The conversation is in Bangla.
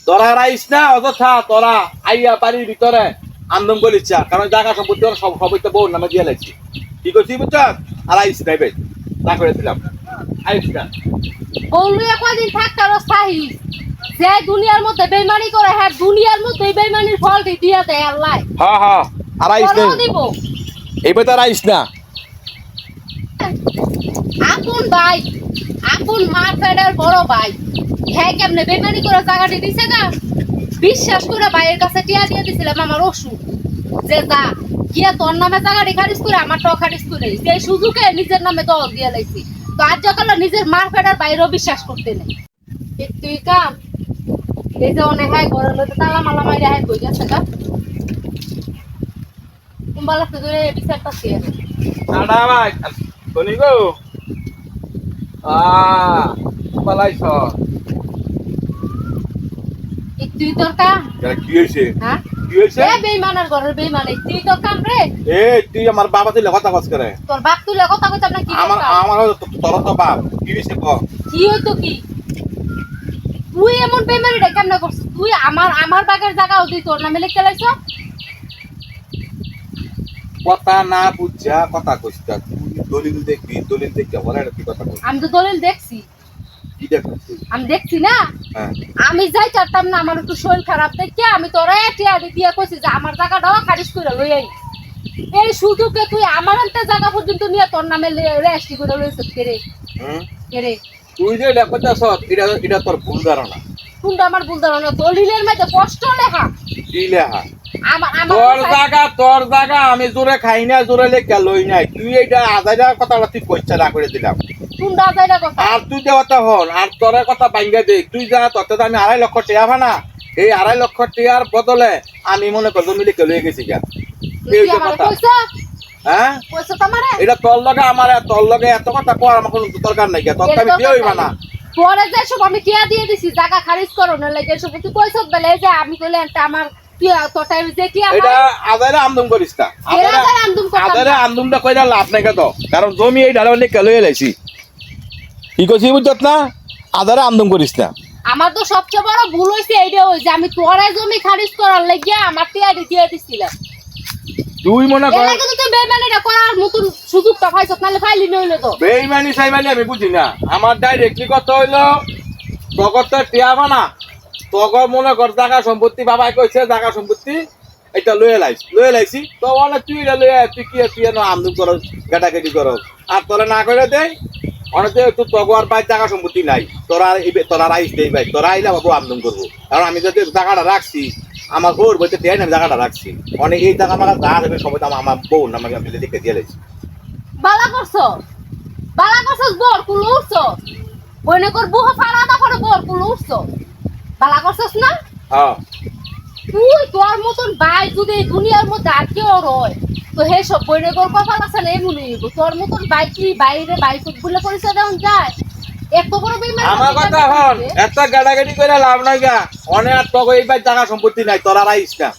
তোরা রাইস না অযথা তোরা আইয়া বাড়ির ভিতরে আন্দোলন করিচ্ছা কারণ জায়গা সম্পত্তি সব সবই তো বউর নামে দিয়ে লাগছি কি করছি বুঝছ আর আইস নাই ভাই না করে দিলাম আইস না বললু একদিন থাকতার স্থায়ী যে দুনিয়ার মধ্যে বেইমানি করে হ্যাঁ দুনিয়ার মধ্যে বেইমানির ফল দিয়ে দেয় আল্লাহ হ্যাঁ হ্যাঁ আর আইস নাই দিব এইবার তো আর আইস না আপন ভাই আপন মা ফেডার বড় ভাই হ্যাঁ কেমনে বেইমানি করে জায়গাটি দিছে না বিশ্বাস করে ভাইয়ের কাছে টিয়া দিয়ে দিছিলাম আমার ওষুধ যে যা গিয়া তোর নামে জায়গাটি খারিজ করে আমার টাকা খারিজ করে সেই সুযোগে নিজের নামে দল দিয়ে লাইছি তো আজ যখন নিজের মার ফেডার বাইরেও বিশ্বাস করতে নেই তুই কাম এই যে অনেক হ্যাঁ ঘরের মধ্যে তালা মালা মাইরা হ্যাঁ কই গেছে গা কুম্বালা তো ধরে বিচারটা শেয়ার নাডা ভাই কোনি গো পালাইছ তুই তোর কাম কি হইছে হ্যাঁ কি হইছে এ বেইমানের ঘরের বেইমান তুই তোর কাম রে এ তুই আমার বাবা তুই কথা কস করে তোর বাপ তুই কথা কইতাম না কি আমার আমার তোর তো বাপ কি হইছে ক কি হইতো কি তুই এমন বেইমানি রে কেমনে করছিস তুই আমার বাগের জায়গাও তুই তোর নামে লিখতে লাইছ কথা না বুঝা কথা কইতা তুই দলিল দেখবি বলে কি কথা কই আমি তো দলিল দেখছি কি দেখছিস আমি দেখছি না হ্যাঁ আমি যাই চারতাম না আমার একটু শরীর খারাপ দেখে আমি তোরা টিয়া দিয়ে কইছি যে আমার জায়গাটাও খারিজ করে লই আই এই সুযোগে তুই আমার একটা জায়গা পর্যন্ত নিয়ে তোর নামে রেজিস্ট্রি করে লইছিস কে রে তুই যে লেখাচ্ছস এটা তোর ভুল ধারণা কোনটা আমার ভুল ধারণা দলিলের মধ্যে স্পষ্ট লেখা কি লেখা আমার তোর জায়গা আমি জোরে খাই না জোরে লেখা লই নাই তুই এইটা আজাইরা কথাটা তুই কইছা না করে দিলাম কোনটা যাইরা কথা আর তুই যে কথা হন আর তোর কথা বাইঙ্গা দে তুই যা তোর আমি 2.5 লক্ষ টাকা ভানা এই 2.5 লক্ষ টাকার বদলে আমি মনে কর জমি লিখে লয়ে গেছি গা এই যে কথা হ্যাঁ কইছ তোমারে এটা তোর লগে এত কথা কর আমার কোনো দরকার নাই তোর আমি দিয়ে হইবা না পরে যে সব আমি কিয়া দিয়ে দিছি জায়গা খারিজ করো না লাগে সব তুই কইছ বলে যে আমি কইলে এটা আমার কি তোর টাইম যে কি এটা আদারে আমদম করিস না আদারে আমদমটা কইরা লাভ নাই তো কারণ জমি এই ঢালা লিখে লয়ে লাইছি কি কইছি বুঝছত না আদারে আমদম করিস না আমার তো সবচেয়ে বড় ভুল হইছে এইটা ওই যে আমি তোরে জমি খারিজ করার লাগিয়া আমার টিয়া দিয়ে দিছিলাম তুই মনে কর এলাকা তো তুই বেইমানিটা করার মতন সুযোগটা পাইছ নালে ফাইলি নইলে তো বেইমানি সাইমানি আমি বুঝি না আমার ডাইরেক্টলি কথা হইলো তগর তো টিয়া বানা তগর মনে কর জায়গা সম্পত্তি বাবাই কইছে জায়গা সম্পত্তি এটা লয়ে লাইছি তো অনেক তুই এটা লয়ে তুই কি তুই এনে আমদম করো গাটাগাটি করো আর তোরা না করে দেয় অনেক একটু তগর বাই জায়গা সম্পত্তি নাই তোরা আইস দেই ভাই তোরা আইলে বাবু আমদম করবো কারণ আমি যদি জায়গাটা রাখছি আমার বউর বইতে টিয়াই আমি জায়গাটা রাখছি অনেক এই জায়গা আমার যা দেবে সবাই আমার বউ আমাকে আমি লিখে দিয়ে লাইছি বালা করছস বোর কুলো উঠছো বইনে কর বুহ ফারাদা করে বোর কুলো উঠছো বালা করছস না হ্যাঁ তুই তোর মতন ভাই যদি দুনিয়ার মধ্যে আর কেউ রয় তো হে সব বইনে কর কপাল আছে না এমনি তোর মতন ভাই কি বাইরে বাইক বলে পরিচয় দেওয়া যায় এত বড় বেইমান আমার কথা হন একটা গাড়াগাড়ি করে লাভ নাই গা অনেক আর তগো এইবার জায়গা সম্পত্তি নাই তোরা রাইস না